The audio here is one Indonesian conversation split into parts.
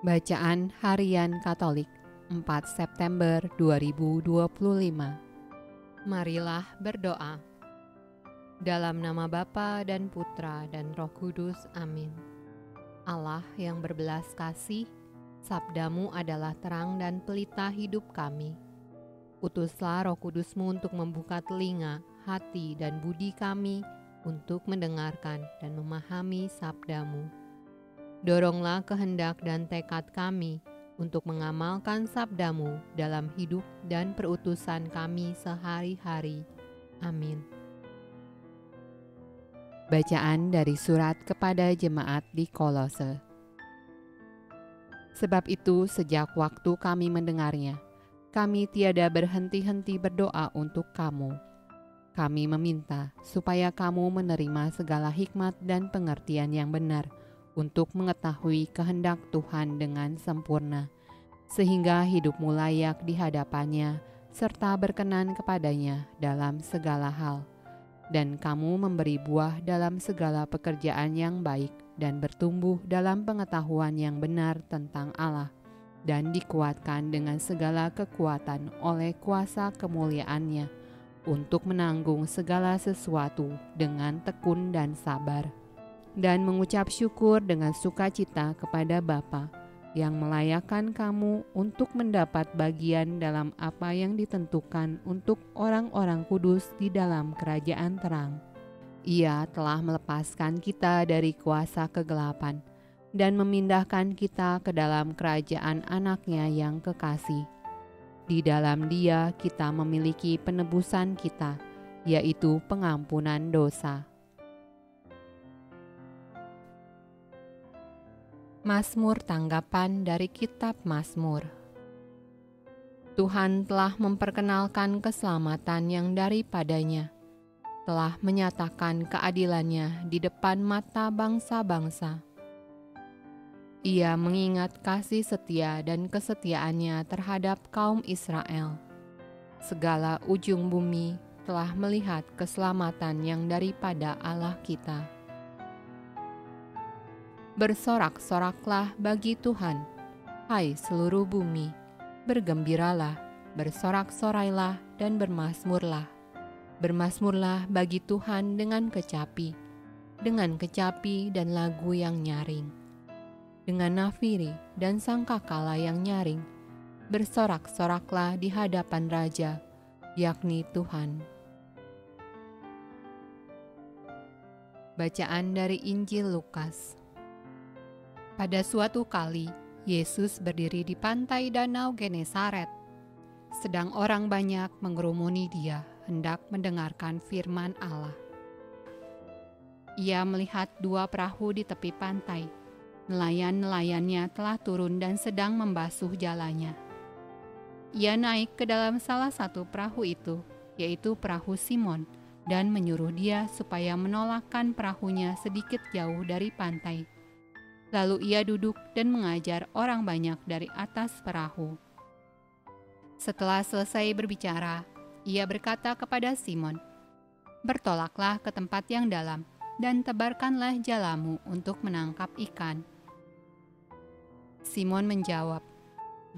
Bacaan Harian Katolik 4 September 2025. Marilah berdoa. Dalam nama Bapa dan Putra dan Roh Kudus, amin. Allah yang berbelas kasih, sabdamu adalah terang dan pelita hidup kami. Utuslah Roh Kudusmu untuk membuka telinga, hati, dan budi kami untuk mendengarkan dan memahami sabdamu. Doronglah kehendak dan tekad kami untuk mengamalkan sabdamu dalam hidup dan perutusan kami sehari-hari. Amin. Bacaan dari surat kepada jemaat di Kolose. Sebab itu, sejak waktu kami mendengarnya, kami tiada berhenti-henti berdoa untuk kamu. Kami meminta supaya kamu menerima segala hikmat dan pengertian yang benar untuk mengetahui kehendak Tuhan dengan sempurna, sehingga hidupmu layak di hadapannya, serta berkenan kepadanya dalam segala hal. Dan kamu memberi buah dalam segala pekerjaan yang baik, dan bertumbuh dalam pengetahuan yang benar tentang Allah, dan dikuatkan dengan segala kekuatan oleh kuasa kemuliaan-Nya, untuk menanggung segala sesuatu dengan tekun dan sabar, dan mengucap syukur dengan sukacita kepada Bapa yang melayakkan kamu untuk mendapat bagian dalam apa yang ditentukan untuk orang-orang kudus di dalam kerajaan terang. Ia telah melepaskan kita dari kuasa kegelapan dan memindahkan kita ke dalam kerajaan Anak-Nya yang kekasih. Di dalam Dia kita memiliki penebusan kita, yaitu pengampunan dosa. Mazmur tanggapan dari kitab Mazmur. Tuhan telah memperkenalkan keselamatan yang daripadanya, telah menyatakan keadilannya di depan mata bangsa-bangsa. Ia mengingat kasih setia dan kesetiaannya terhadap kaum Israel. Segala ujung bumi telah melihat keselamatan yang daripada Allah kita. Bersorak-soraklah bagi Tuhan, hai seluruh bumi, bergembiralah, bersorak-sorailah dan bermazmurlah. Bermazmurlah bagi Tuhan dengan kecapi dan lagu yang nyaring, dengan nafiri dan sangkakala yang nyaring. Bersorak-soraklah di hadapan Raja, yakni Tuhan. Bacaan dari Injil Lukas. Pada suatu kali, Yesus berdiri di pantai Danau Genesaret. Sedang orang banyak mengerumuni Dia, hendak mendengarkan firman Allah. Ia melihat dua perahu di tepi pantai. Nelayan-nelayannya telah turun dan sedang membasuh jalannya. Ia naik ke dalam salah satu perahu itu, yaitu perahu Simon, dan menyuruh dia supaya menolakkan perahunya sedikit jauh dari pantai. Lalu ia duduk dan mengajar orang banyak dari atas perahu. Setelah selesai berbicara, ia berkata kepada Simon, "Bertolaklah ke tempat yang dalam dan tebarkanlah jalamu untuk menangkap ikan." Simon menjawab,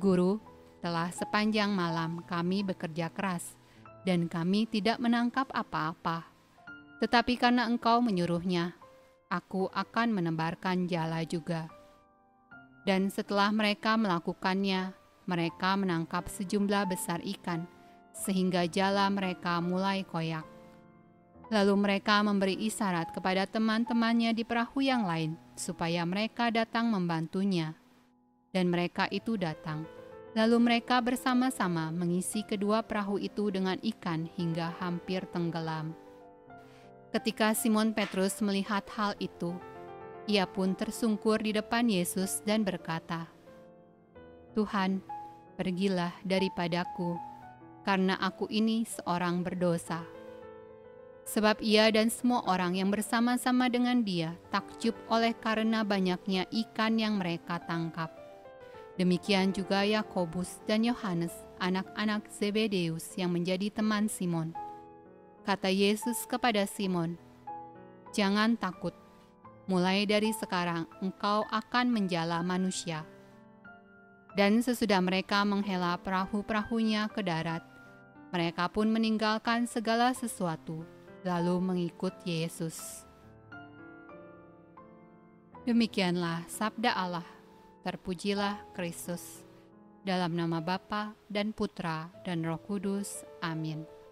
"Guru, telah sepanjang malam kami bekerja keras, dan kami tidak menangkap apa-apa. Tetapi karena Engkau menyuruhnya, aku akan menebarkan jala juga." Dan setelah mereka melakukannya, mereka menangkap sejumlah besar ikan, sehingga jala mereka mulai koyak. Lalu mereka memberi isyarat kepada teman-temannya di perahu yang lain, supaya mereka datang membantunya. Dan mereka itu datang. Lalu mereka bersama-sama mengisi kedua perahu itu dengan ikan hingga hampir tenggelam. Ketika Simon Petrus melihat hal itu, ia pun tersungkur di depan Yesus dan berkata, "Tuhan, pergilah daripadaku, karena aku ini seorang berdosa." Sebab ia dan semua orang yang bersama-sama dengan dia takjub oleh karena banyaknya ikan yang mereka tangkap. Demikian juga Yakobus dan Yohanes, anak-anak Zebedeus yang menjadi teman Simon. Kata Yesus kepada Simon, "Jangan takut, mulai dari sekarang engkau akan menjala manusia." Dan sesudah mereka menghela perahu-perahunya ke darat, mereka pun meninggalkan segala sesuatu, lalu mengikut Yesus. Demikianlah sabda Allah. Terpujilah Kristus. Dalam nama Bapa dan Putra dan Roh Kudus. Amin.